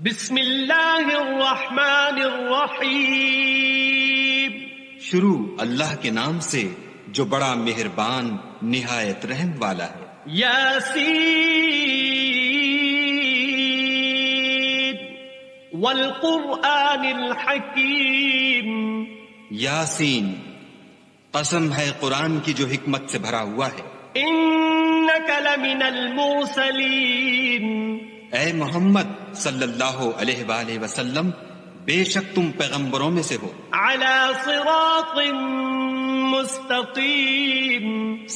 بسم اللہ الرحمن الرحیم. شروع اللہ کے نام سے جو بڑا مہربان نہایت رحم والا ہے. یاسین والقرآن الحکیم. یاسین، قسم ہے قرآن کی جو حکمت سے بھرا ہوا ہے. انک لمن المرسلین. اے محمد صلی اللہ علیہ وآلہ وسلم، بے شک تم پیغمبروں میں سے ہو. علی صراط مستقیم.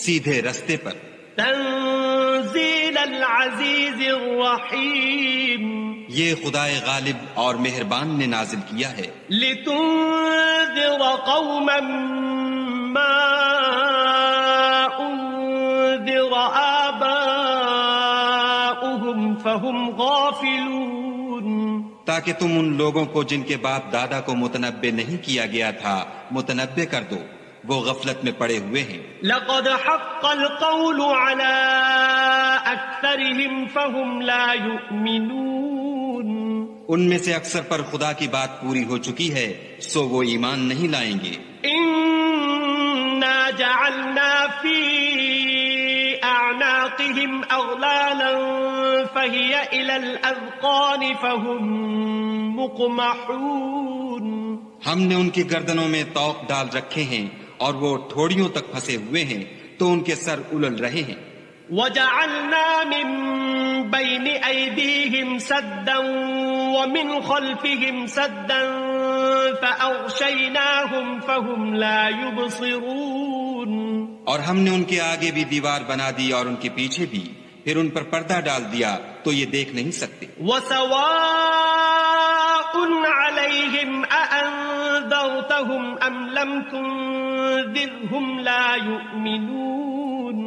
سیدھے رستے پر. تنزیل العزیز الرحیم. یہ خدائے غالب اور مہربان نے نازل کیا ہے. لتنذر قوما ما انذر آباؤهم فهم غافلون. تاکہ تم ان لوگوں کو جن کے باپ دادا کو متنبع نہیں کیا گیا تھا متنبع کر دو، وہ غفلت میں پڑے ہوئے ہیں. لقد حق القول على اکثرهم فهم لا يؤمنون. ان میں سے اکثر پر خدا کی بات پوری ہو چکی ہے، سو وہ ایمان نہیں لائیں گے. انا جعلنا في اعناقهم اغلالا فهي الى الاذقان فهم مقمحون. ہم نے ان کی گردنوں میں طوق ڈال رکھے ہیں اور وہ ٹھوڑیوں تک پھنسے ہوئے ہیں تو ان کے سر الل رہے ہیں. وجعلنا من بين أيديهم سدا ومن خلفهم سدا فأغشيناهم فهم لا يبصرون. اور ہم نے ان کے آگے بھی دیوار بنا دی اور ان کے پیچھے بھی، پھر ان پر پردہ ڈال دیا تو یہ دیکھ نہیں سکتے. وسواء عليهم أأنذرتهم أم لم تنذرهم لا يؤمنون.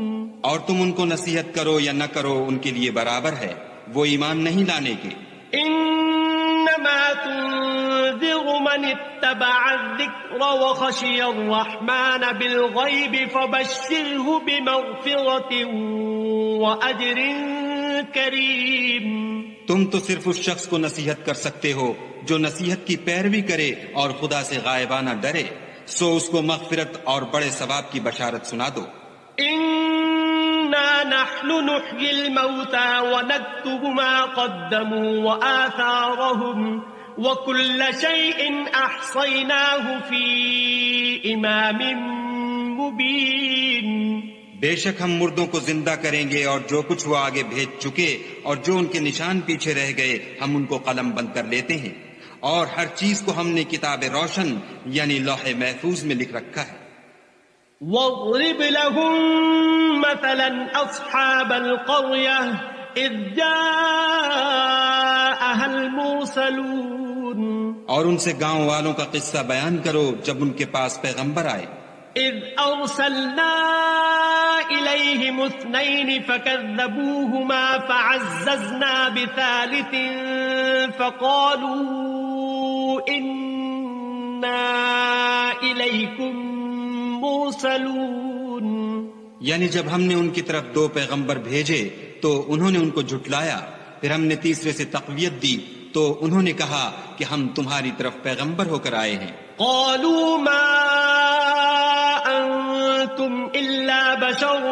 اور تم ان کو نصیحت کرو یا نہ کرو ان کے لیے برابر ہے، وہ ایمان نہیں لانے کے. انما تنذر من اتبع الذکر وخشی الرحمن بالغیب فبشره بمغفرة واجر کریم. تم تو صرف اس شخص کو نصیحت کر سکتے ہو جو نصیحت کی پیروی کرے اور خدا سے غائبانہ ڈرے، سو اس کو مغفرت اور بڑے ثواب کی بشارت سنا دو. انا نحن نحيي الموتى ونكتب ما قدموا وآثارهم وكل شيء احصيناه في امام مبين. بے شک ہم مردوں کو زندہ کریں گے اور جو کچھ وہ آگے بھیج چکے اور جو ان کے نشان پیچھے رہ گئے ہم ان کو قلم بند کر لیتے ہیں، اور ہر چیز کو ہم نے کتاب روشن یعنی لوح محفوظ میں لکھ رکھا ہے. واضرب لهم مثلا اصحاب القرية اذ جاءها المرسلون. اور ان سے گاؤں والوں کا قصہ بیان کرو جب ان کے پاس پیغمبر آئے. اذ ارسلنا الیہم اثنین فکذبوہما فعززنا بثالث فقالوا انا الیکم مرسلون. یعنی جب ہم نے ان کی طرف 2 پیغمبر بھیجے تو انہوں نے ان کو جھٹلایا، پھر ہم نے تیسرے سے تقویت دی تو انہوں نے کہا کہ ہم تمہاری طرف پیغمبر ہو کر آئے ہیں. قالوا ما انتم الا بشر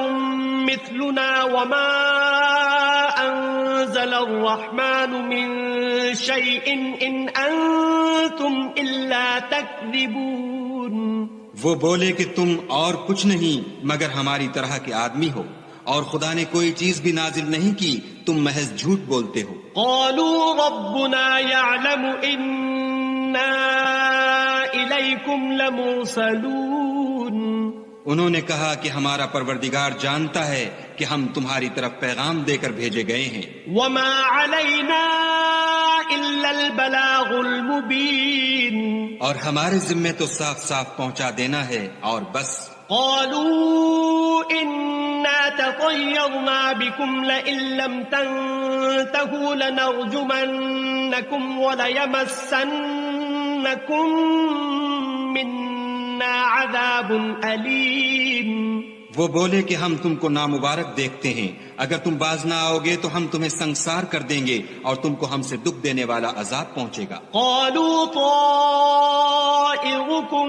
مثلنا وما انزل الرحمن من شيء ان انتم الا تكذبون. وہ بولے کہ تم اور کچھ نہیں مگر ہماری طرح کے آدمی ہو، اور خدا نے کوئی چیز بھی نازل نہیں کی، تم محض جھوٹ بولتے ہو. قالوا ربنا يعلم إنا إليكم لمرسلون. انہوں نے کہا کہ ہمارا پروردگار جانتا ہے کہ ہم تمہاری طرف پیغام دے کر بھیجے گئے ہیں. وما علينا إلا البلاغ المبين. اور ہمارے ذمے تو صاف صاف پہنچا دینا ہے اور بس. قالوا إنا تطيرنا بكم لئن لم تنتهوا لنرجمنكم وليمسنكم منا عذاب أليم. وہ بولے کہ ہم تم کو نامبارک دیکھتے ہیں، اگر تم باز نہ آؤ گے تو ہم تمہیں سنگسار کر دیں گے اور تم کو ہم سے دکھ دینے والا عذاب پہنچے گا۔ قالوا طائركم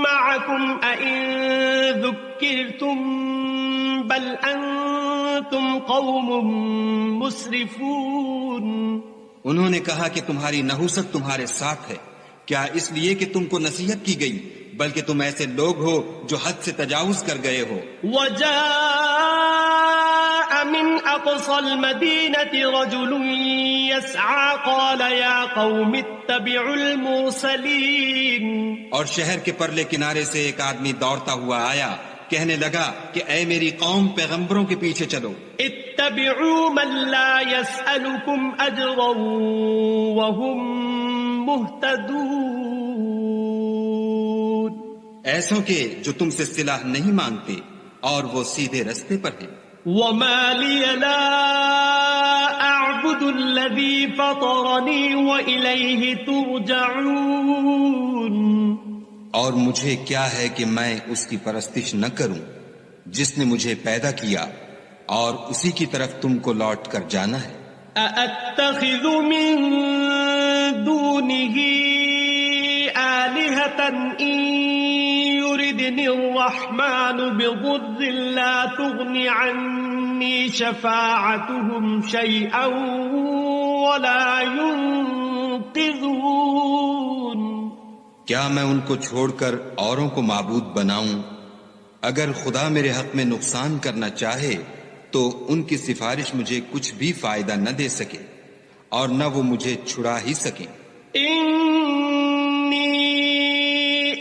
معكم أئن ذكرتم بل أنتم قوم مسرفون۔ انہوں نے کہا کہ تمہاری نحوست تمہارے ساتھ ہے، کیا اس لیے کہ تم کو نصیحت کی گئی، بلکہ تم ایسے لوگ ہو جو حد سے تجاوز کر گئے ہو۔ وجاء من أقصى المدينة رجل يسعى قال يا قوم اتبعوا المرسلين۔ اور شہر کے پرلے کنارے سے ایک آدمی دوڑتا ہوا آیا، کہنے لگا کہ اے میری قوم، پیغمبروں کے پیچھے چلو۔ اتبعوا من لا يسألكم أجرا وهم مهتدون۔ ایسوں کے جو تم سے صلہ نہیں مانگتے اور وہ سیدھے رستے پر ہیں۔ وما لي لا أعبد الذي فطرني وإليه ترجعون۔ اور مجھے کیا ہے کہ میں اس کی پرستش نہ کروں جس نے مجھے پیدا کیا، اور اسی کی طرف تم کو لوٹ کر جانا ہے۔ أأتخذ من دونه آلهة إن يردني الرحمن بضر لا تغن عني شفاعتهم شيئا ولا ينقذون۔ کیا میں ان کو چھوڑ کر اوروں کو معبود بناؤں؟ اگر خدا میرے حق میں نقصان کرنا چاہے تو ان کی سفارش مجھے کچھ بھی فائدہ نہ دے سکے اور نہ وہ مجھے چھڑا ہی سکیں۔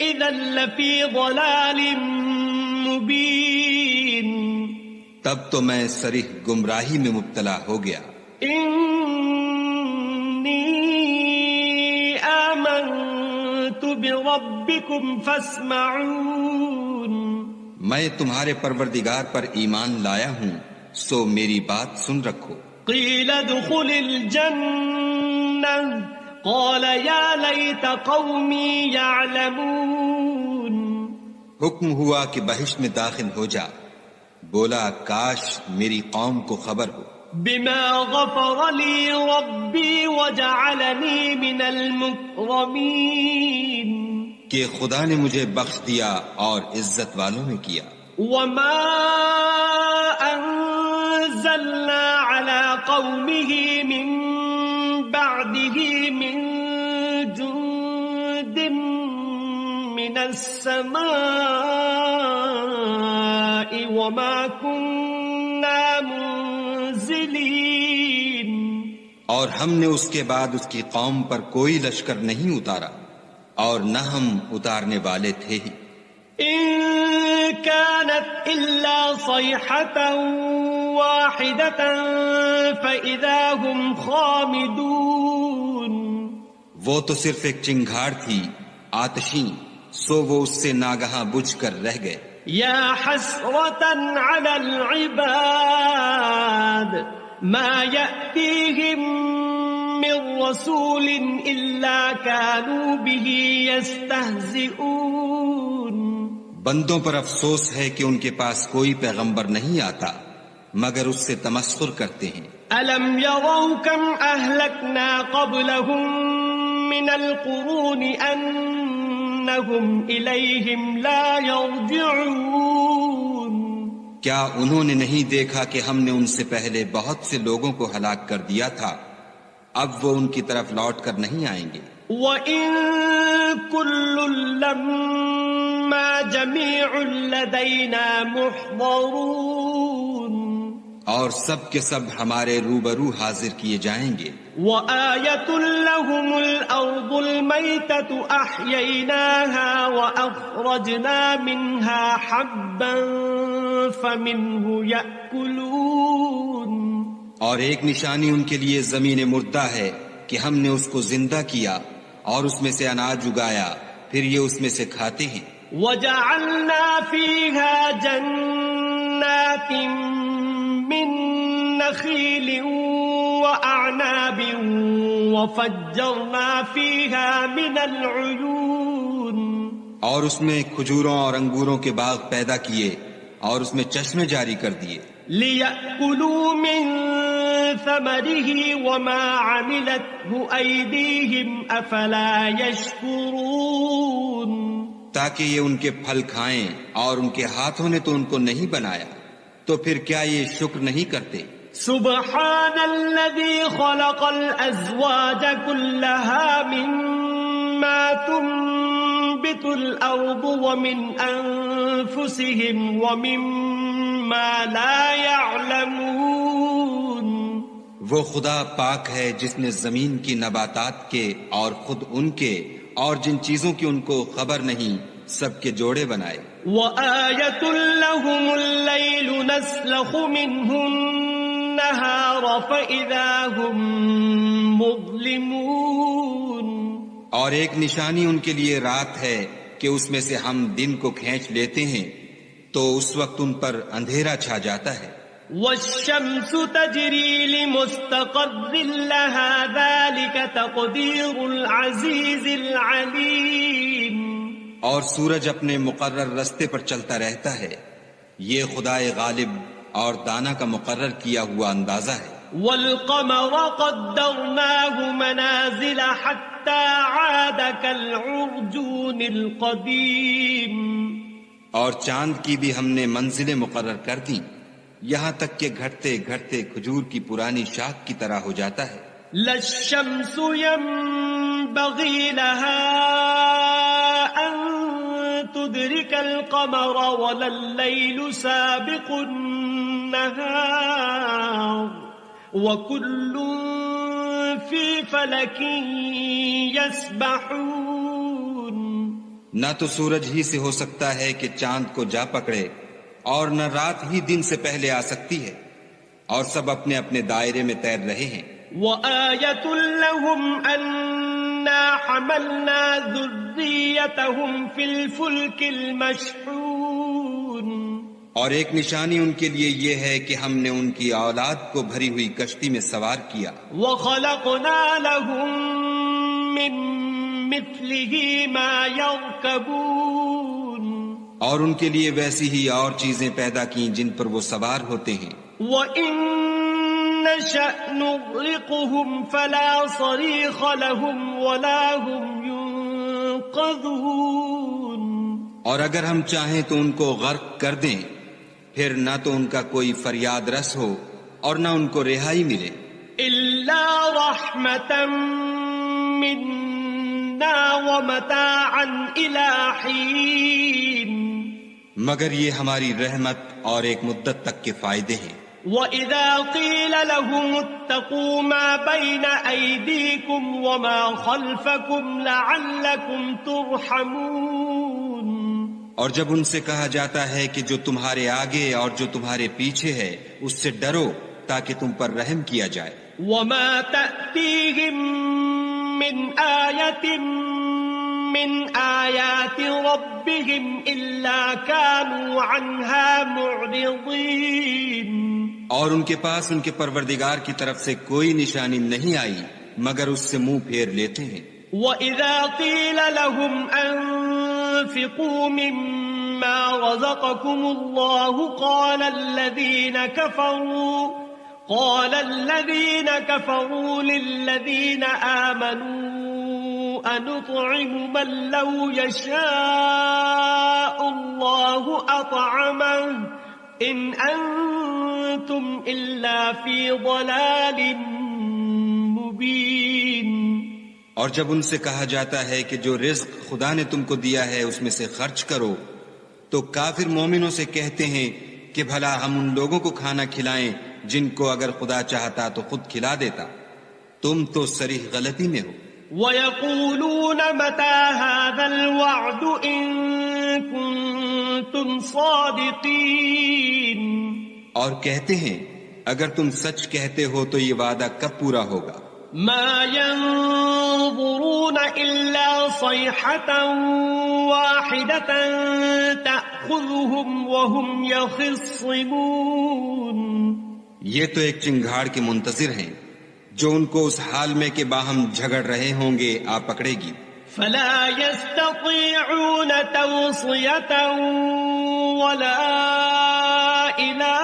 إِذًا لَّفِي ضَلَالٍ مُّبِينٍ۔ تب تو میں صریح گمراہی میں مبتلا ہو گیا۔ إِنِّي آمَنتُ بِرَبِّكُمْ فَاسْمَعُونِ۔ میں تمہارے پروردگار پر ایمان لایا ہوں، سو میری بات سن رکھو۔ قِيلَ ادْخُلِ الْجَنَّةَ قَالَ يَا لَيْتَ قَوْمِي يَعْلَمُونَ۔ حکم ہوا کہ بہشت میں داخل ہو جا، بولا کاش میری قوم کو خبر ہو۔ بِمَا غَفَرَ لِي رَبِّي وَجَعَلَنِي مِنَ الْمُكْرَمِينَ۔ کہ خدا نے مجھے بخش دیا اور عزت والوں میں کیا۔ وَمَا أَنزَلْنَا عَلَى قَوْمِهِ مِن بَعْدِهِ مِن جُندٍ مِّنَ السَّمَاءِ وَمَا كُنَّا مُنزِلِينَ۔ اور ہم نے اس کے بعد اس کی قوم پر کوئی لشکر نہیں اتارا اور نہ ہم اتارنے والے تھے ہی۔ إِن كَانَتْ إِلَّا صَيْحَةً وَاحِدَةً فَإِذَا هُمْ خَامِدُونَ۔ وہ تو صرف ایک چنگھاڑ تھی آتشیں، سو وہ اس سے ناگہاں بجھ کر رہ گئے۔ يَا حَسْرَةً عَلَى الْعِبَادِ مَا يَأْتِيهِمْ مِن رَّسُولٍ إِلَّا كَانُوا بِهِ يَسْتَهْزِئُونَ۔ بندوں پر افسوس ہے کہ ان کے پاس کوئی پیغمبر نہیں آتا مگر اس سے تمسخر کرتے ہیں۔ أَلَمْ يَرَوْا كَمْ أَهْلَكْنَا قَبْلَهُمْ مِنَ الْقُرُونِ أَنَّهُمْ إِلَيْهِمْ لَا يَرْجِعُونَ۔ کیا انہوں نے نہیں دیکھا کہ ہم نے ان سے پہلے بہت سے لوگوں کو ہلاک کر دیا تھا، اب وہ ان کی طرف لوٹ کر نہیں آئیں گے۔ وَإِن كُلٌّ لَّمَّا جَمِيعٌ لَّدَيْنَا مُحْضَرُونَ۔ اور سب کے سب ہمارے روبرو حاضر کیے جائیں گے۔ وَآيَةٌ لَّهُمُ الْأَرْضُ الْمَيْتَةُ أَحْيَيْنَاهَا وَأَخْرَجْنَا مِنْهَا حَبًّا فَمِنْهُ يَأْكُلُونَ۔ اور ایک نشانی ان کے لیے زمین مردہ ہے کہ ہم نے اس کو زندہ کیا اور اس میں سے اناج اگایا، پھر یہ اس میں سے کھاتے ہیں۔ وَجَعَلْنَا فِيهَا جَنَّاتٍ مِّن نَّخِيلٍ وَأَعْنَابٍ وَفَجَّرْنَا فِيهَا مِنَ الْعُيُونِ۔ اور اس میں کھجوروں اور انگوروں کے باغ پیدا کیے اور اس میں چشمے جاری کر دیے لِيَأْكُلُوا مِن ثَمَرِهِ وَمَا عَمِلَتْهُ أَيْدِيهِمْ أَفَلَا يَشْكُرُونَ تاکہ یہ ان کے پھل کھائیں اور ان کے ہاتھوں نے تو ان کو نہیں بنایا، تو پھر کیا یہ شکر نہیں کرتے؟ سبحان الذي خلق الأزواج كلها مما تنبت الأرض ومن أنفسهم ومما لا يعلمون وہ خدا پاک ہے جس نے زمین کی نباتات کے اور خود ان کے اور جن چیزوں کی ان کو خبر نہیں سب کے جوڑے بنائے وَآيَةٌ لَهُمُ اللَّيْلُ نَسْلَخُ مِنْهُ النَّهَارَ فَإِذَا هُمْ مُظْلِمُونَ اور ایک نشانی ان کے لیے رات ہے کہ اس میں سے ہم دن کو کھینچ لیتے ہیں تو اس وقت ان پر اندھیرا چھا جاتا ہے وَالشَّمْسُ تَجْرِي لِمُسْتَقَرٍّ لَهَا ذَلِكَ تَقْدِيرُ الْعَزِيزِ الْعَلِيمِ اور سورج اپنے مقرر رستے پر چلتا رہتا ہے، یہ خدائے غالب اور دانا کا مقرر کیا ہوا اندازہ ہے وَالْقَمَرَ قَدَّرْنَاهُ مَنَازِلَ حَتَّى عَادَ كَالْعُرْجُونِ الْقَدِيمِ اور چاند کی بھی ہم نے منزلیں مقرر کر دیں یہاں تک کہ گھٹتے گھٹتے کھجور کی پرانی شاخ کی طرح ہو جاتا ہے لَا الشَّمْسُ يَنبَغِي لَهَا أَن تُدْرِكَ الْقَمَرَ وَلَا اللَّيْلُ سَابِقُ النَّهَارِ وَكُلٌّ فِي فَلَكٍ يَسْبَحُونَ نہ تو سورج ہی سے ہو سکتا ہے کہ چاند کو جا پکڑے اور نہ رات ہی دن سے پہلے آ سکتی ہے اور سب اپنے اپنے دائرے میں تیر رہے ہیں وَآيَةٌ لَهُمْ أَنَّا حَمَلْنَا ذُرِّيَّتَهُمْ فِي الْفُلْكِ الْمَشْحُونِ اور ایک نشانی ان کے لیے یہ ہے کہ ہم نے ان کی اولاد کو بھری ہوئی کشتی میں سوار کیا وَخَلَقْنَا لَهُم مِّن مِّثْلِهِ مَا يَرْكَبُونَ اور ان کے لیے ویسی ہی اور چیزیں پیدا کی جن پر وہ سوار ہوتے ہیں وَإِن نَّشَأْ نُغْرِقْهُمْ فَلَا صَرِيخَ لَهُمْ وَلَا هُمْ يُنقَذُونَ اور اگر ہم چاہیں تو ان کو غرق کر دیں پھر نہ تو ان کا کوئی فریاد رس ہو اور نہ ان کو رہائی ملے إِلَّا رَحْمَةً مِّنَّا وَمَتَاعًا إِلَى حِينٍ مگر یہ ہماری رحمت اور ایک مدت تک کے فائدے ہیں وَإِذَا قِيلَ لَهُمُ اتَّقُوا مَا بَيْنَ أَيْدِيكُمْ وَمَا خَلْفَكُمْ لَعَلَّكُمْ تُرْحَمُونَ اور جب ان سے کہا جاتا ہے کہ جو تمہارے آگے اور جو تمہارے پیچھے ہے اس سے ڈرو تاکہ تم پر رحم کیا جائے وَمَا تَأْتِيهِم مِّنْ آيَةٍ مِّنْ آيَاتِ رَبِّهِمْ إِلَّا كَانُوا عَنْهَا مُعْرِضِينَ اور ان کے پاس ان کے پروردگار کی طرف سے کوئی نشانی نہیں آئی مگر اس سے منہ پھیر لیتے ہیں وَإِذَا قِيلَ لَهُمْ أَنفِقُوا مِمَّا رَزَقَكُمُ اللَّهُ قَالَ الَّذِينَ كَفَرُوا لِلَّذِينَ آمَنُوا أَنُطْعِمُ مَن لَّوْ يَشَاءُ اللَّهُ أَطْعَمَهُ إِنْ أَنتُمْ إِلَّا فِي ضَلَالٍ مُّبِينٍ اور جب ان سے کہا جاتا ہے کہ جو رزق خدا نے تم کو دیا ہے اس میں سے خرچ کرو تو کافر مومنوں سے کہتے ہیں کہ بھلا ہم ان لوگوں کو کھانا کھلائیں جن کو اگر خدا چاہتا تو خود کھلا دیتا تم تو صریح غلطی میں ہو وَيَقُولُونَ مَتَى هَذَا الْوَعْدُ إِن كُنتُمْ صَادِقِينَ اور کہتے ہیں اگر تم سچ کہتے ہو تو یہ وعدہ کب پورا ہوگا مَا يَنظُرُونَ إِلَّا صَيْحَةً وَاحِدَةً تَأْخُذُهُمْ وَهُمْ يَخِصِّمُونَ یہ تو ایک چنگھاڑ کے منتظر ہیں جو ان کو اس حال میں کہ باہم جھگڑ رہے ہوں گے آ پکڑے گی فَلَا يَسْتَطِيعُونَ تَوْصِيَةً وَلَا إلى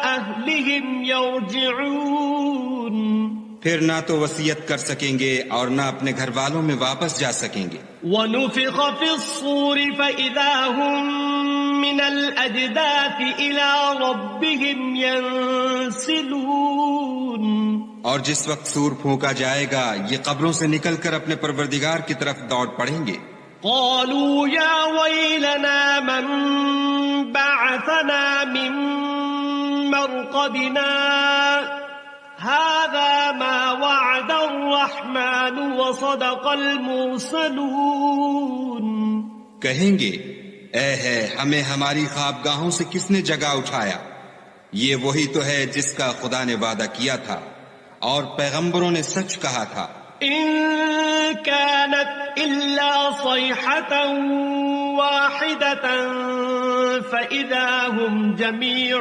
أهلهم يرجعون پھر نہ تو وصیت کر سکیں گے اور نہ اپنے گھر والوں میں واپس جا سکیں گے. ونفخ في الصور فإذا هم من الأجداث إلى ربهم ينسلون اور جس وقت سور پھونکا جائے گا یہ قبروں سے نکل کر اپنے پروردگار کی طرف دوڑ پڑیں گے. قالوا يا ويلنا من بعثنا من مرقدنا هذا ما وعد الرحمن وصدق المرسلون. کہیں گے اے ہے ہمیں ہماری خوابگاہوں سے کس نے جگا اٹھایا، یہ وہی تو ہے جس کا خدا نے وعدہ کیا تھا اور پیغمبروں نے سچ کہا تھا. إن كانت إلا صيحة واحدة فإذا هم جميع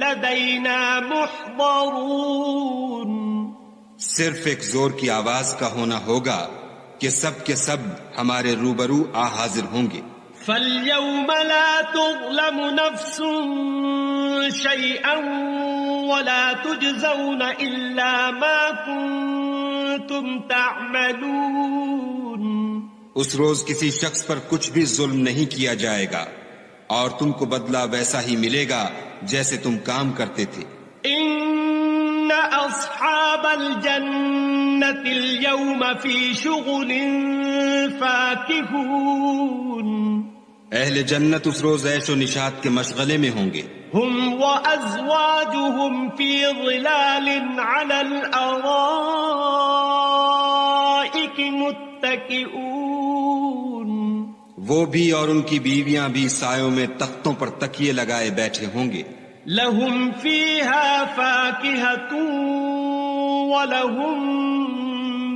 لدينا محضرون. صرف ایک زور کی آواز کا ہونا ہوگا کہ سب کے سب ہمارے روبرو آ حاضر ہوں گے. فاليوم لا تظلم نفس شيئا ولا تجزون إلا ما كنتم تعملون. اس روز کسی شخص پر کچھ بھی ظلم نہیں کیا جائے گا اور تم کو بدلہ ویسا ہی ملے گا جیسے تم کام کرتے تھے. إن أصحاب الجنة اليوم في شغل فاكهون. اہل جنت اس روز عیش و نشاط کے مشغلے میں ہوں گے. هم وأزواجهم في ظلال على الأرائك متكئون. وہ بھی اور ان کی بیویاں بھی سایوں میں تختوں پر تکیے لگائے بیٹھے ہوں گے. لهم فيها فاكهة ولهم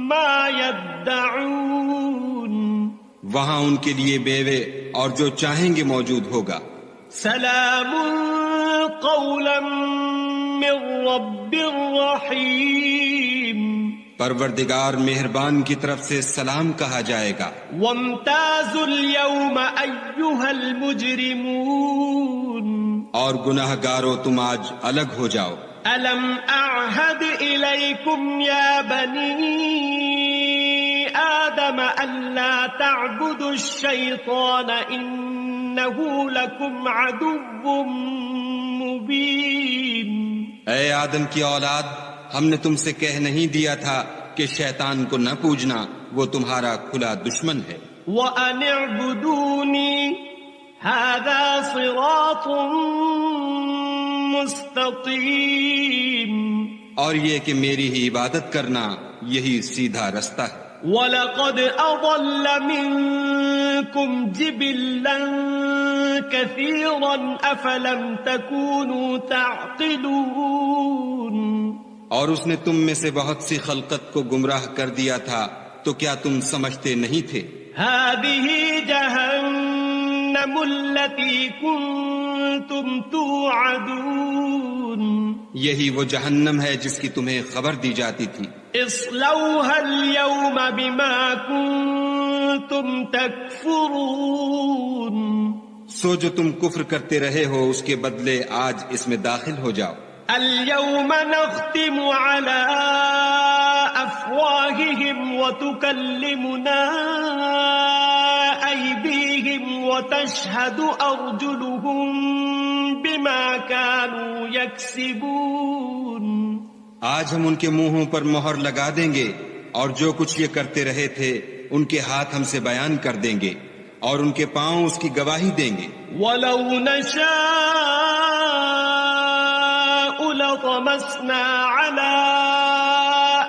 ما يدعون. وہاں ان کے لیے بیوے اور جو چاہیں گے موجود ہوگا. سلام قولا من رب رحیم. پروردگار مہربان کی طرف سے سلام کہا جائے گا. وامتازوا اليوم أيها المجرمون. اور گناہ گارو تم آج الگ ہو جاؤ. ألم أعهد إليكم يا بني آدم ألا تعبدوا الشيطان إنه لكم عدو مبين. اے آدم کی اولاد، ہم نے تم سے کہہ نہیں دیا تھا کہ شیطان کو نہ پوجنا، وہ تمہارا کھلا دشمن ہے. وَأَنِ اعْبُدُونِي هَذَا صِرَاطٌ مُسْتَقِيمٌ. اور یہ کہ میری ہی عبادت کرنا یہی سیدھا رستہ ہے. وَلَقَدْ أَضَلَّ مِنكُمْ جِبِلًّا كَثِيرًا أَفَلَمْ تَكُونُوا تَعْقِلُونَ. اور اس نے تم میں سے بہت سی خلقت کو گمراہ کر دیا تھا تو کیا تم سمجھتے نہیں تھے؟ هَذِهِ جَهَنَّمُ الَّتِي كُنتُمْ تُوعَدُونَ. یہی وہ جہنم ہے جس کی تمہیں خبر دی جاتی تھی. اصلوها اليوم بما كنتم تكفرون. سو جو تم کفر کرتے رہے ہو اس کے بدلے آج اس میں داخل ہو جاؤ. اليوم نختم على أفواههم وتكلمنا أيديهم وتشهد أرجلهم بما كانوا يكسبون. آج ہم ان کے منہوں پر مہر لگا دیں گے اور جو کچھ یہ کرتے رہے تھے ان کے ہاتھ ہم سے بیان کر دیں گے اور ان کے پاؤں اس کی گواہی دیں گے. وَلَوْ نَشَاءُ لَطَمَسْنَا عَلَىٰ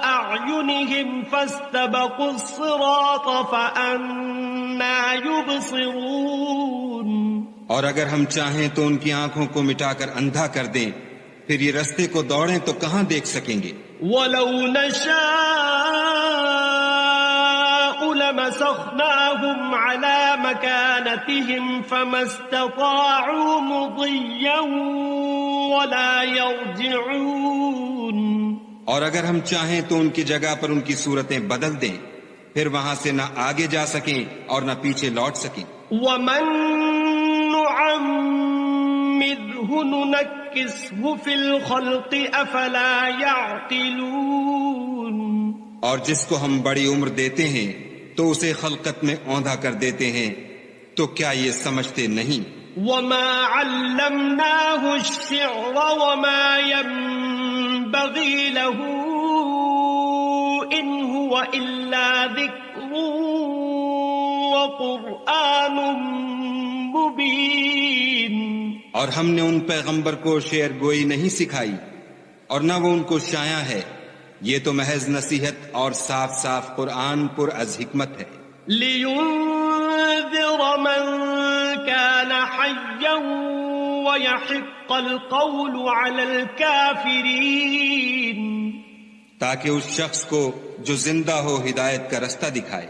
أَعْيُنِهِمْ فَاسْتَبَقُوا الصِّرَاطَ فَأَنَّىٰ يُبْصِرُونَ. اور اگر ہم چاہیں تو ان کی آنکھوں کو مٹا کر اندھا کر دیں، پھر یہ رستے کو دوڑیں تو کہاں دیکھ سکیں گے. وَلَوْ نَشَاءُ لَمَسَخْنَاهُمْ عَلَىٰ مَكَانَتِهِمْ فَمَا اسْتَطَاعُوا مُضِيًّا وَلَا يَرْجِعُونَ. اور اگر ہم چاہیں تو ان کی جگہ پر ان کی صورتیں بدل دیں، پھر وہاں سے نہ آگے جا سکیں اور نہ پیچھے لوٹ سکیں. وَمَن نُعَمِّرْهُ نشئه ننكسه في الخلق أفلا يعقلون. اور جس کو ہم بڑی عمر دیتے ہیں تو اسے خلقت میں اوندھا کر دیتے ہیں، تو کیا یہ سمجھتے نہیں؟ وما علمناه الشعر وما ينبغي له إن هو إلا ذكر وقرآن مبين. اور ہم نے ان پیغمبر کو شعر گوئی نہیں سکھائی اور نہ وہ ان کو شایع ہے، یہ تو محض نصیحت اور صاف صاف قرآن پر از حکمت ہے. لِيُنذِرَ مَن كَانَ حَيًّا وَيَحِقَّ الْقَوْلُ عَلَى الْكَافِرِينَ. تاکہ اس شخص کو جو زندہ ہو ہدایت کا رستہ دکھائے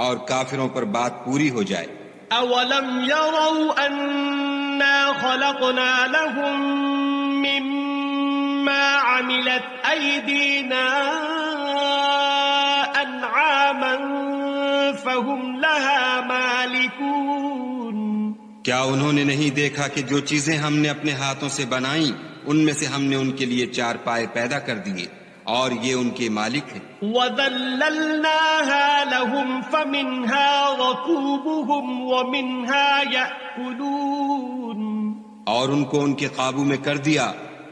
اور کافروں پر بات پوری ہو جائے. أَوَلَمْ يَرَوْا أَنَّا خَلَقْنَا لَهُم مِّمَّا عَمِلَتْ أَيْدِينَا أَنْعَامًا فَهُمْ لَهَا مَالِكُونَ. کیا انہوں نے نہیں دیکھا کہ جو چیزیں ہم نے اپنے ہاتھوں سے بنائیں ان میں سے ہم نے ان کے لیے چار پائے پیدا کر دیے اور یہ ان کے مالک ہیں. وَذَلَّلْنَاهَا لَهُمْ فَمِنْهَا رَكُوبُهُمْ وَمِنْهَا يَأْكُلُونَ. اور ان کو ان کے قابو میں کر دیا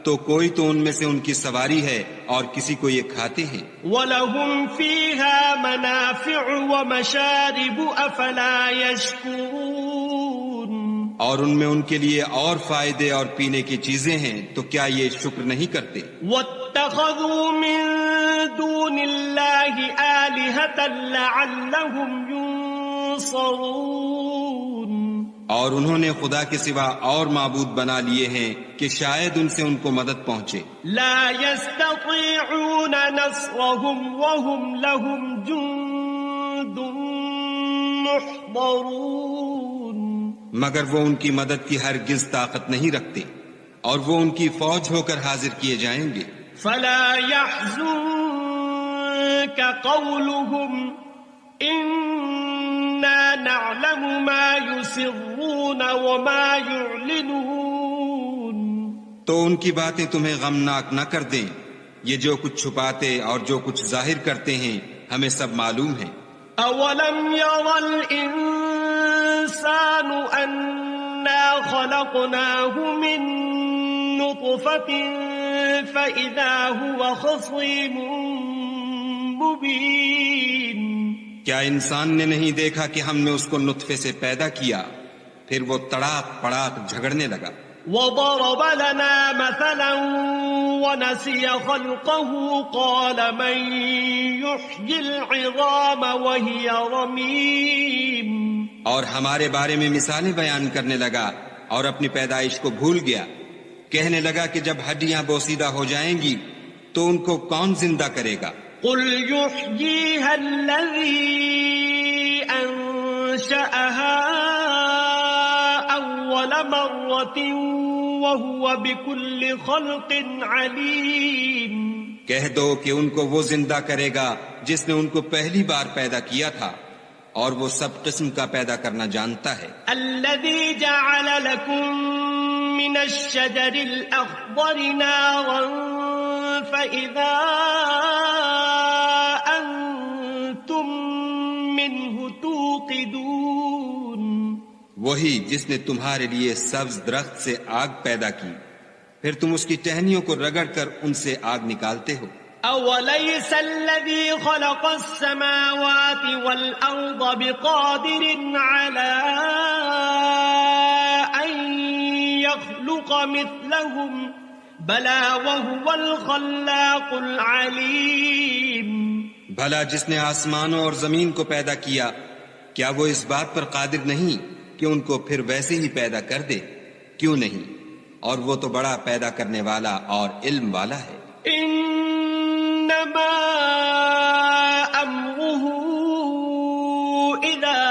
تو کوئی تو ان میں سے ان کی سواری ہے اور کسی کو یہ کھاتے ہیں. وَلَهُمْ فِيهَا مَنَافِعُ وَمَشَارِبُ أَفَلَا يَشْكُرُونَ. اور ان میں ان کے لیے اور فائدے اور پینے کی چیزیں ہیں تو کیا یہ شکر نہیں کرتے؟ وَاتَّخَذُوا مِن دُونِ اللَّهِ آلِهَةً لَعَلَّهُمْ يُنصَرُونَ. اور انہوں نے خدا کے سوا اور معبود بنا لیے ہیں کہ شاید ان سے ان کو مدد پہنچے. لا يستطيعون نصرهم وهم لهم جند محضرون. مگر وہ ان کی مدد کی ہرگز طاقت نہیں رکھتے اور وہ ان کی فوج ہو کر حاضر کیے جائیں گے. فلا يحزنك قولهم إنا نعلم ما يسرون وما يعلنون. تو ان کی باتیں تمہیں غمناک نہ کر دیں، یہ جو کچھ چھپاتے اور جو کچھ ظاہر کرتے ہیں ہمیں سب معلوم ہے. أولم ير الإنسان أنا خلقناه من نطفة فإذا هو خصيم مبين. کیا انسان نے نہیں دیکھا کہ ہم نے اس کو نطفے سے پیدا کیا پھر وہ تڑاک پڑاک جھگڑنے لگا. وضرب لنا مثلا ونسي خلقه قال من يحيي العظام وهي رميم. اور ہمارے بارے میں مثالیں بیان کرنے لگا اور اپنی پیدائش کو بھول گیا. کہنے لگا کہ جب ہڈیاں بوسیدہ ہو جائیں گی تو ان کو کون زندہ کرے گا؟ قل يحييها الذي أنشأها أول مرة وهو بكل خلق عليم. کہہ دو کہ ان کو وہ زندہ کرے گا جس نے ان کو پہلی بار پیدا کیا تھا اور وہ سب قسم کا پیدا کرنا جانتا ہے. الذي جعل لكم من الشجر الأخضر نارا فإذا أنتم منه توقدون. وہی جس نے تمہارے لیے سبز درخت سے آگ پیدا کی پھر تم اس کی ٹہنیوں کو رگڑ کر ان سے آگ نکالتے ہو. أوليس الذي خلق السماوات والأرض بقادر على أن يخلق مثلهم بلى وهو الخلاق العليم. بھلا جس نے آسمانوں اور زمین کو پیدا کیا کیا وہ اس بات پر قادر نہیں کہ ان کو پھر ویسے ہی پیدا کر دے؟ کیوں نہیں، اور وہ تو بڑا پیدا کرنے والا اور علم والا ہے. انما امره اذا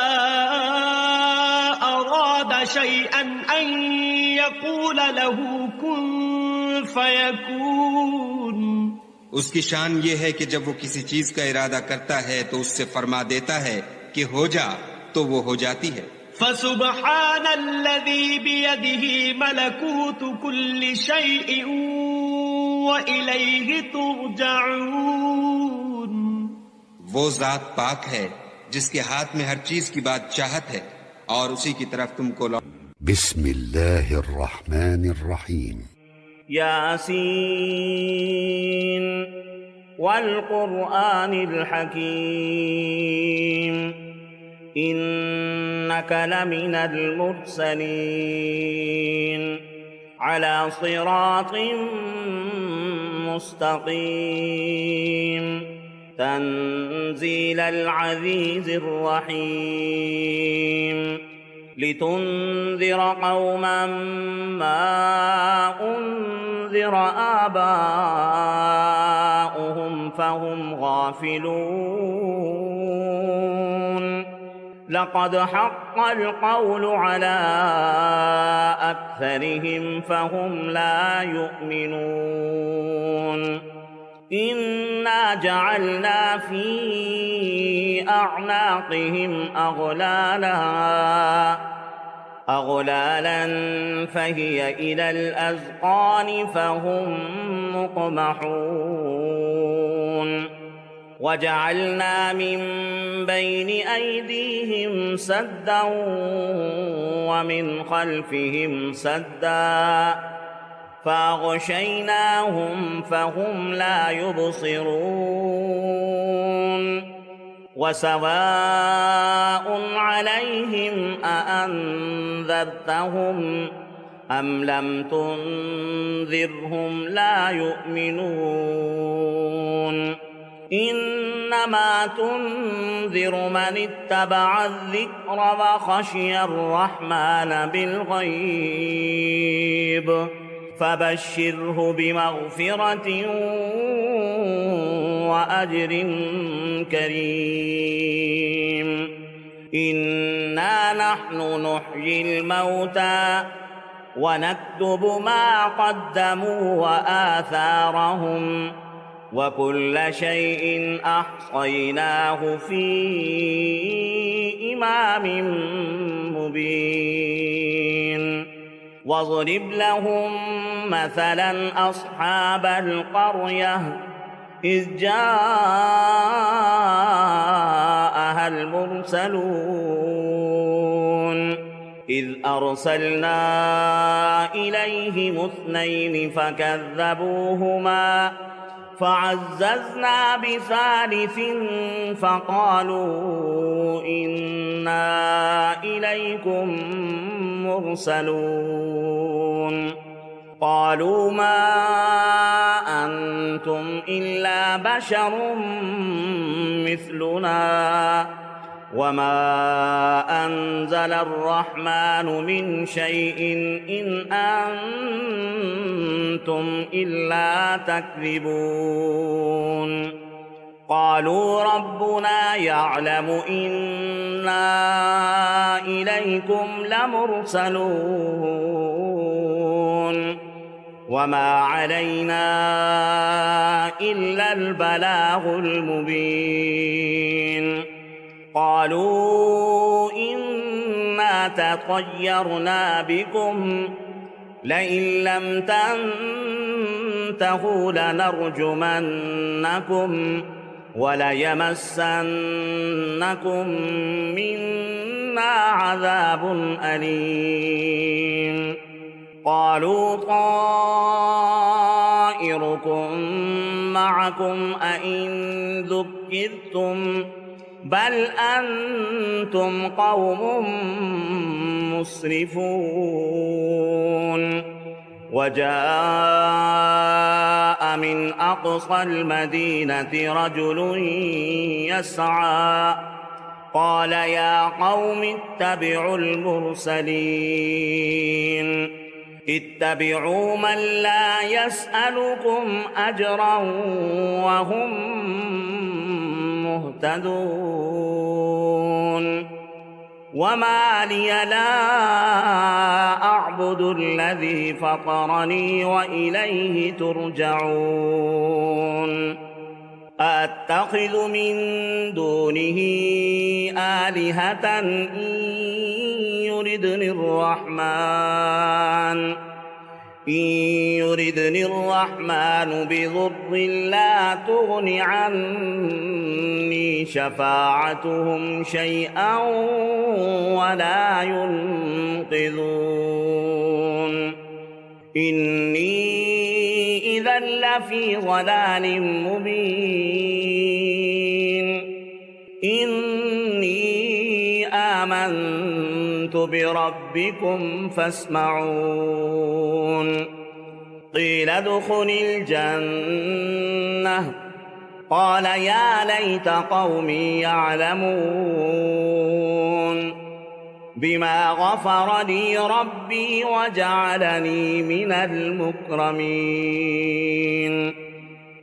اراد شيئا ان يقول له كن فيكون. اس کی شان یہ ہے کہ جب وہ کسی چیز کا ارادہ کرتا ہے تو اس سے فرما دیتا ہے کہ ہو جا تو وہ ہو جاتی ہے. فسبحان الذي بيده ملكوت كل شيء وإليه ترجعون. وہ ذات پاک ہے جس کے ہاتھ میں ہر چیز کی بادشاہت ہے اور اسی کی طرف تم کو بسم اللہ الرحمن الرحیم. یاسین والقرآن الحکیم إنك لمن المرسلين على صراط مستقيم تنزيل العزيز الرحيم لتنذر قوما ما أنذر آباؤهم فهم غافلون لقد حق القول على أكثرهم فهم لا يؤمنون إنا جعلنا في أعناقهم أغلالا فهي إلى الأذقان فهم مقمحون وجعلنا من بين أيديهم سدا ومن خلفهم سدا فأغشيناهم فهم لا يبصرون وسواء عليهم أأنذرتهم أم لم تنذرهم لا يؤمنون إنما تنذر من اتبع الذكر وخشي الرحمن بالغيب فبشره بمغفرة وأجر كريم إنا نحن نحيي الموتى ونكتب ما قدموا وآثارهم وكل شيء أحصيناه في إمام مبين واضرب لهم مثلا أصحاب القرية إذ جاءها المرسلون إذ أرسلنا إليهم 2 فكذبوهما فعززنا بثالث فقالوا إنا إليكم مرسلون قالوا ما أنتم إلا بشر مثلنا وما أنزل الرحمن من شيء إن أنتم إلا تكذبون قالوا ربنا يعلم إنا إليكم لمرسلون وما علينا إلا البلاغ المبين قالوا إنا تطيرنا بكم لئن لم تنتهوا لنرجمنكم وليمسنكم منا عذاب أليم قالوا طائركم معكم أئن ذكرتم بل أنتم قوم مسرفون وجاء من أقصى المدينة رجل يسعى قال يا قوم اتبعوا المرسلين اتبعوا من لا يسألكم أجرا وهم مهتدون وما لي لا أعبد الذي فطرني وإليه ترجعون أأتخذ من دونه آلهة إن يردني الرحمن بضر لا تغن عني شفاعتهم شيئا ولا ينقذون إني إذا لفي ضلال مبين إني آمنت بربكم فاسمعون قيل ادخل الجنة قال يا ليت قومي يعلمون بما غفر لي ربي وجعلني من المكرمين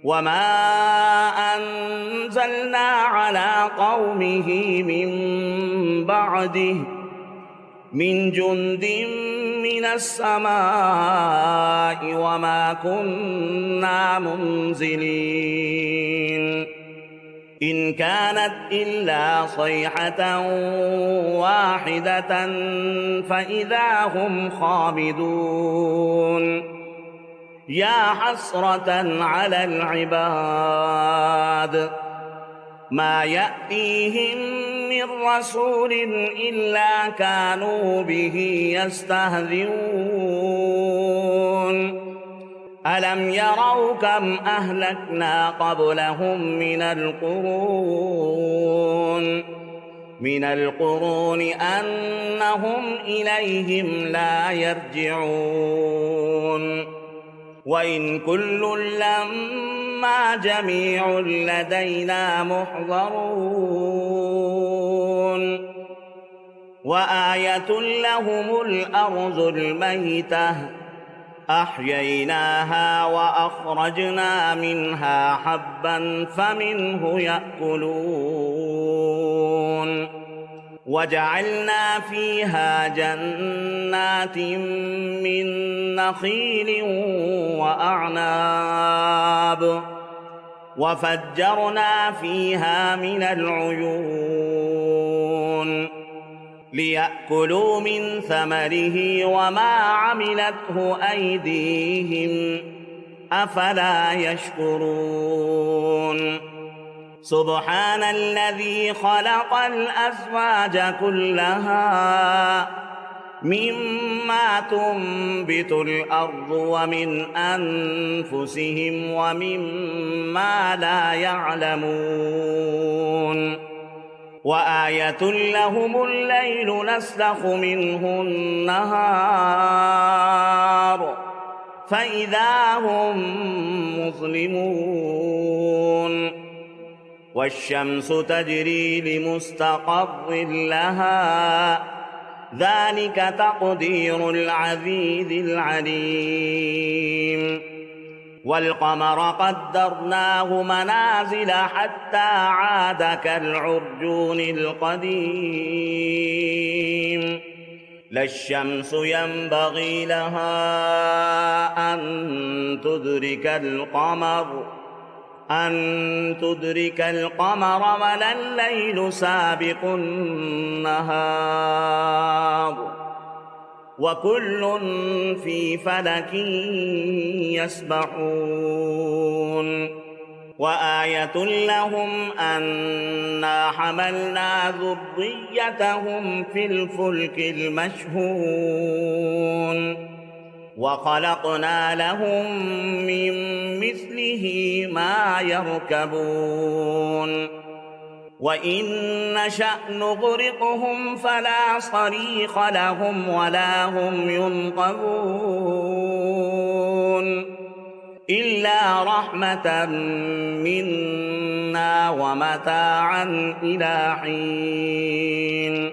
وما أنزلنا على قومه من بعده من جند من السماء وما كنا منزلين إن كانت إلا صيحة واحدة فإذا هم خامدون يا حسرة على العباد ما يأتيهم من رسول إلا كانوا به يستهزئون ألم يروا كم أهلكنا قبلهم من القرون أنهم إليهم لا يرجعون وإن كل لما جميع لدينا محضرون وآية لهم الأرض الميتة أحييناها وأخرجنا منها حبا فمنه يأكلون وجعلنا فيها جنات من نخيل وأعناب وفجرنا فيها من العيون ليأكلوا من ثمره وما عملته أيديهم أفلا يشكرون سبحان الذي خلق الأزواج كلها مما تنبت الأرض ومن أنفسهم ومما لا يعلمون وآية لهم الليل نسلخ منه النهار فإذا هم مظلمون والشمس تجري لمستقر لها ذلك تقدير العزيز العليم والقمر قدرناه منازل حتى عاد كالعرجون القديم لا الشمس ينبغي لها أن تدرك القمر ولا الليل سابق النهار وكل في فلك يسبحون وآية لهم أنا حملنا ذريتهم في الفلك المشحون وخلقنا لهم من مثله ما يركبون وإن نشأ نغرقهم فلا صريخ لهم ولا هم ينقذون إلا رحمة منا ومتاعا إلى حين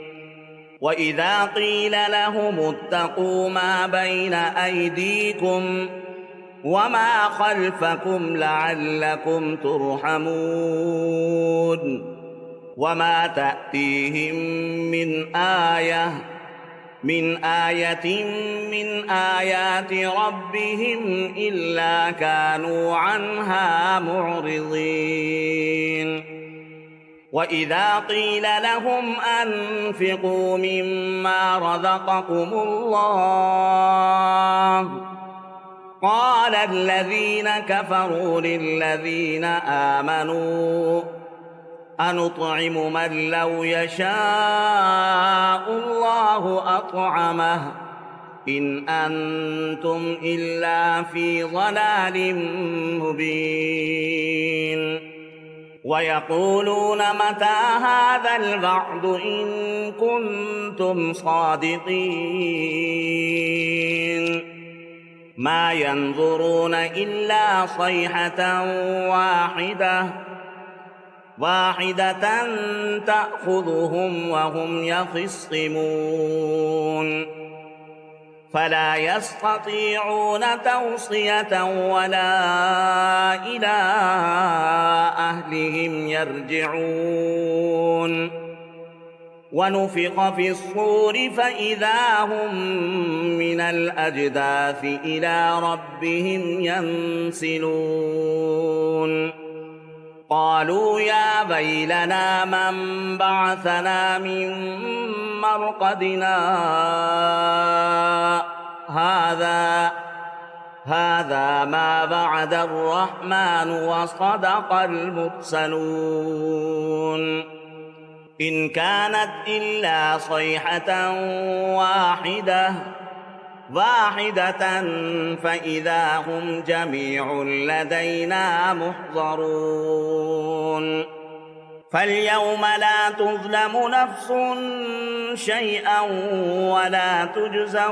وإذا قيل لهم اتقوا ما بين أيديكم وما خلفكم لعلكم ترحمون وما تأتيهم من آية من آيات ربهم إلا كانوا عنها معرضين وَإِذَا قِيلَ لَهُمْ أَنفِقُوا مِمَّا رَزَقَكُمُ اللَّهُ قَالَ الَّذِينَ كَفَرُوا لِلَّذِينَ آمَنُوا أَنُطْعِمُ مَن لَّوْ يَشَاءُ اللَّهُ أَطْعَمَهُ إِنْ أَنتُمْ إِلَّا فِي ضَلَالٍ مُّبِينٍ وَيَقُولُونَ مَتَىٰ هَٰذَا الْوَعْدُ إِن كُنتُمْ صَادِقِينَ مَا يَنظُرُونَ إِلَّا صَيْحَةً واحدة تأخذهم وهم يخصمون فلا يستطيعون توصية ولا إلى أهلهم يرجعون ونفخ في الصور فإذا هم من الأجداث إلى ربهم ينسلون قالوا يا ويلنا من بعثنا من مرقدنا هذا ما وعد الرحمن وصدق المرسلون إن كانت إلا صيحة واحدة فإذا هم جميع لدينا محضرون فاليوم لا تظلم نفس شيئا ولا تجزون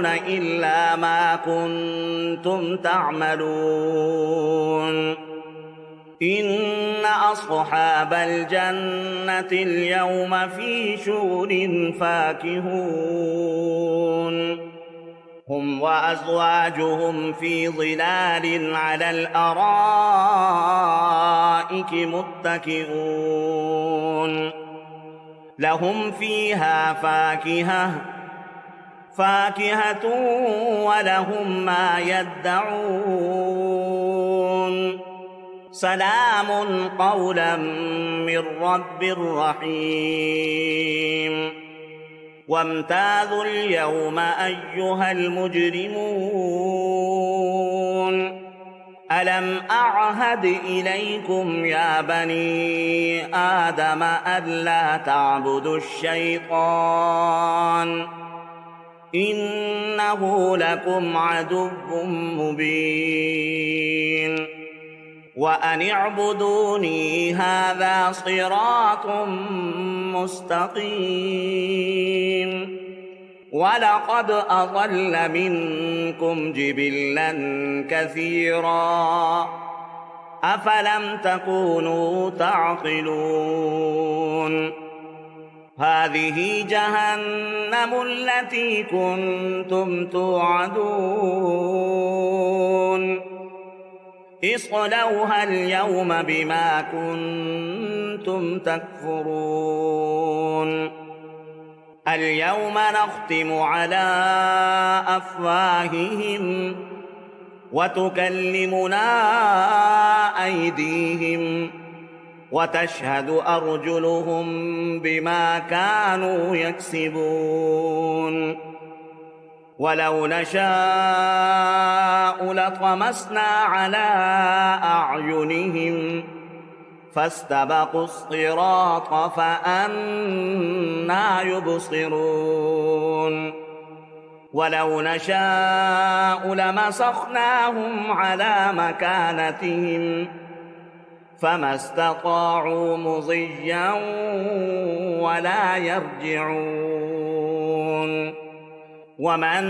إلا ما كنتم تعملون إن أصحاب الجنة اليوم في شغل فاكهون هم وأزواجهم في ظلال على الأرائك متكئون لهم فيها فاكهة ولهم ما يدعون سلام قولا من رب رحيم وامتازوا اليوم أيها المجرمون ألم أعهد إليكم يا بني آدم ألا تعبدوا الشيطان إنه لكم عدو مبين وأن اعبدوني هذا صراط مستقيم ولقد أضل منكم جبلا كثيرا أفلم تكونوا تعقلون هذه جهنم التي كنتم توعدون اصلوها اليوم بما كنتم تكفرون اليوم نختم على أفواههم وتكلمنا أيديهم وتشهد أرجلهم بما كانوا يكسبون ولو نشاء لطمسنا على أعينهم فاستبقوا الصراط فأنى يبصرون ولو نشاء لمسخناهم على مكانتهم فما استطاعوا مضيا ولا يرجعون ومن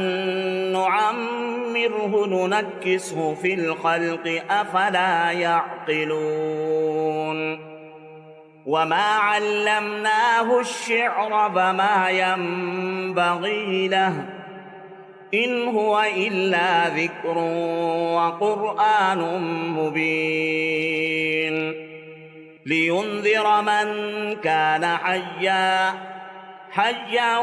نعمره ننكسه في الخلق أفلا يعقلون وما علمناه الشعر فما ينبغي له إن هو إلا ذكر وقرآن مبين لينذر من كان حيا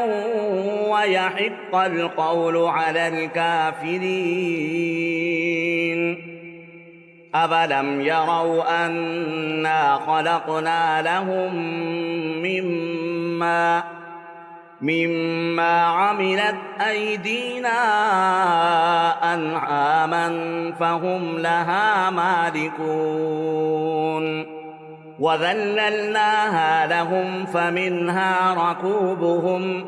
ويحق القول على الكافرين أَوَلَمْ يَرَوْا أَنَّا خَلَقْنَا لَهُم مِّمَّا عَمِلَتْ أَيْدِينَا أَنْعَامًا فَهُمْ لَهَا مَالِكُونَ وَذَلَّلْنَاهَا لَهُمْ فَمِنْهَا رَكُوبُهُمْ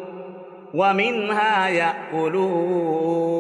وَمِنْهَا يَأْكُلُونَ